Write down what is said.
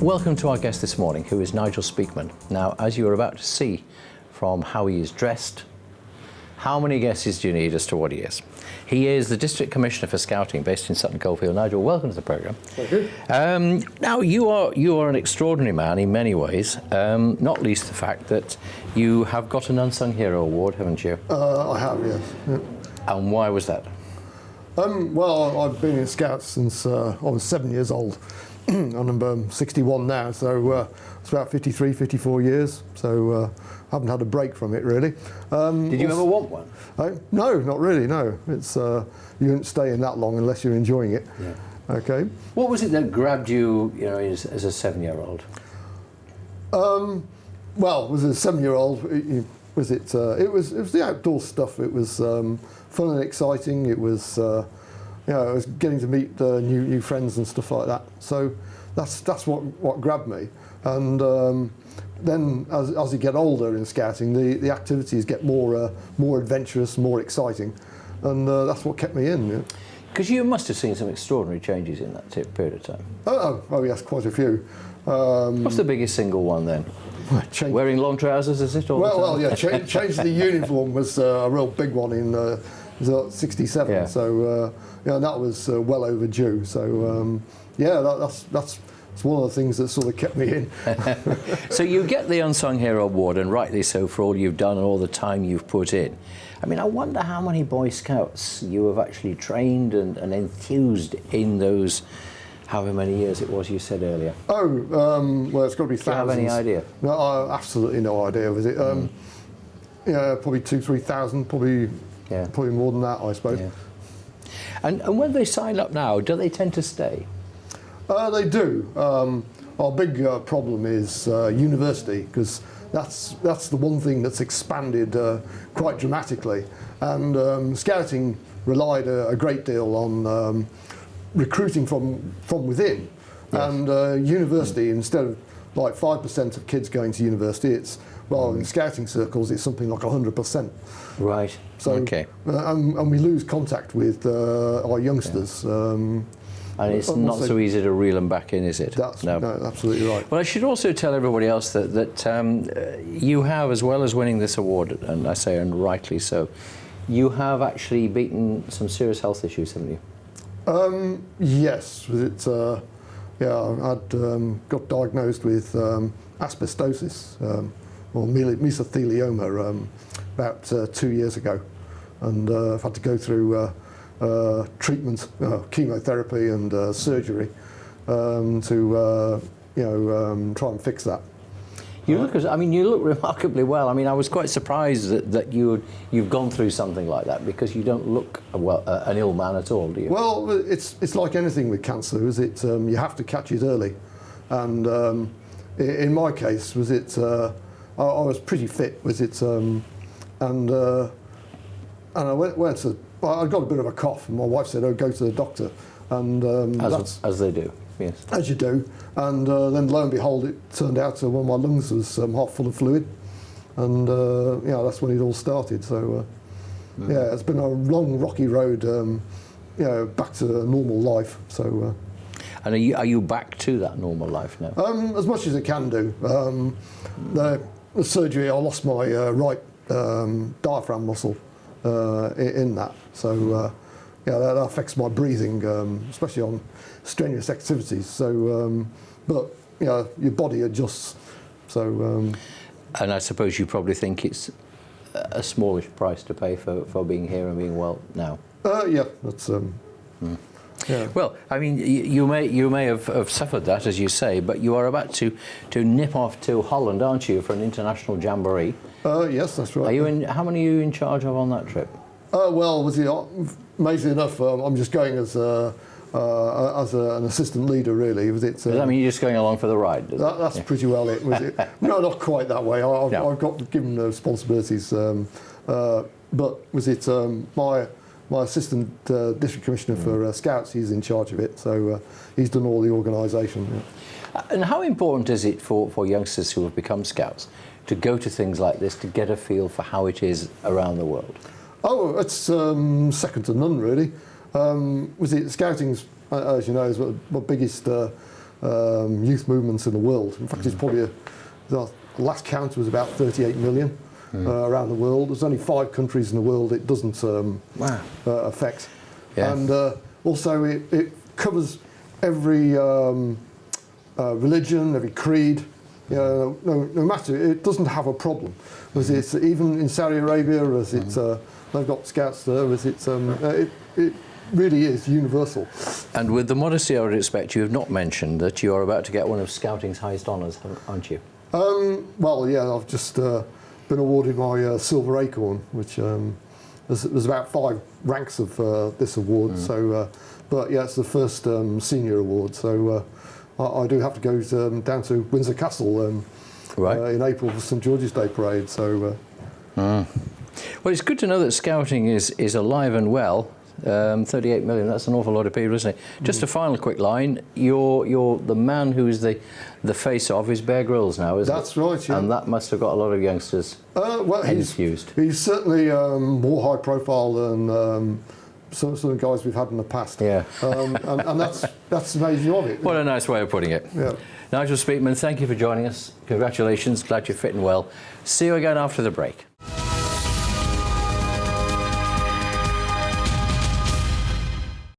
Welcome to our guest this morning, who is Nigel Speakman. Now, as you are about to see from how he is dressed, how many guesses do you need as to what he is? He is the District Commissioner for Scouting based in Sutton Coldfield. Nigel, welcome to the programme. Thank you. Now, you are an extraordinary man in many ways, not least the fact that you have got an Unsung Hero award, haven't you? I have, yes. Yeah. And why was that? Well, I've been in Scouts since I was 7 years old. I'm 61 now, so it's about 53, 54 years. So haven't had a break from it, really. Did you ever want one? No, not really, no. It's you don't stay in that long unless you're enjoying it. Yeah. Okay. What was it that grabbed you, as a 7-year-old? Well, as a 7-year-old, it was the outdoor stuff. It was fun and exciting. It was it was getting to meet new friends and stuff like that. So that's what grabbed me. And then as you get older in scouting, the activities get more adventurous, more exciting, and that's what kept me in. Because you must have seen some extraordinary changes in that period of time. Oh yes, quite a few. What's the biggest single one then? Wearing long trousers, is it? Well, yeah. Change the uniform was a real big one in '67. Yeah. So that was well overdue. So that's one of the things that sort of kept me in. So you get the Unsung Hero Award, and rightly so, for all you've done and all the time you've put in. I mean, I wonder how many Boy Scouts you have actually trained and enthused in those, however many years it was you said earlier. Well, it's got to be thousands. Do you have any idea? No, I absolutely no idea. Was it? Probably 2,000-3,000, probably more than that, I suppose. Yeah. And when they sign up now, do they tend to stay? They do. Our big problem is university, because that's the one thing that's expanded quite dramatically. And scouting relied a great deal on recruiting from within. Yes. And university, instead of like 5% of kids going to university, it's, well, in scouting circles, it's something like 100%. Right. So, okay. And we lose contact with our youngsters. Yeah. And it's not so easy to reel them back in, is it? No, absolutely right. Well, I should also tell everybody else that you have, as well as winning this award, and I say, and rightly so, you have actually beaten some serious health issues, haven't you? Yes. I got diagnosed with asbestosis, or mesothelioma, about 2 years ago, and I've had to go through treatment, chemotherapy and surgery to try and fix that. You look remarkably well. I mean, I was quite surprised that you've gone through something like that, because you don't look an ill man at all, do you? Well, it's like anything with cancer, is it? You have to catch it early, and in my case, was it? I was pretty fit, was it? And I went to. I got a bit of a cough, and my wife said, "Oh, go to the doctor." And as they do, yes. As you do, and then lo and behold, it turned out one of my lungs was half full of fluid, and that's when it all started. So it's been a long, rocky road, back to normal life. So. And are you back to that normal life now? As much as I can do. The surgery, I lost my right diaphragm muscle. In that, so that affects my breathing, especially on strenuous activities. So, but your body adjusts. So, and I suppose you probably think it's a smallish price to pay for being here and being well now. Yeah, that's. Yeah. Well, I mean, you may have suffered that, as you say, but you are about to nip off to Holland, aren't you, for an international jamboree? Yes, that's right. Are you how many are you in charge of on that trip? Well, amazingly enough, I'm just going as an assistant leader, really. Was it? Does that mean you're just going along for the ride? That's pretty well it. Was it? No, not quite that way. I've got given the responsibilities, but was it my assistant district commissioner for Scouts? He's in charge of it, so he's done all the organisation. Yeah. And how important is it for youngsters who have become Scouts to go to things like this to get a feel for how it is around the world? Oh, it's second to none, really. Was it Scouting's, as you know, is my biggest youth movements in the world. In fact, it's probably the last count was about 38 million around the world. There's only 5 countries in the world it doesn't affect. Yeah. And also it covers every religion, every creed. No matter, it doesn't have a problem. As it's even in Saudi Arabia, as it's they've got scouts there, as it's it really is universal. And with the modesty I would expect, you have not mentioned that you are about to get one of Scouting's highest honours, aren't you? Well, yeah, I've just been awarded my Silver Acorn, which there's about 5 ranks of this award. So, but yeah, it's the first senior award. So I do have to go down to Windsor Castle in April for St George's Day Parade. So. Well, it's good to know that Scouting is alive and well. 38 million, that's an awful lot of people, isn't it? Just a final quick line. You're the man who's the face of is Bear Grylls now, isn't it? That's right, yeah. And that must have got a lot of youngsters well, infused. He's certainly more high profile than some of the guys we've had in the past. Yeah. And that's amazing of it. What a nice way of putting it. Yeah. Nigel Speman, thank you for joining us. Congratulations, glad you're fit and well. See you again after the break.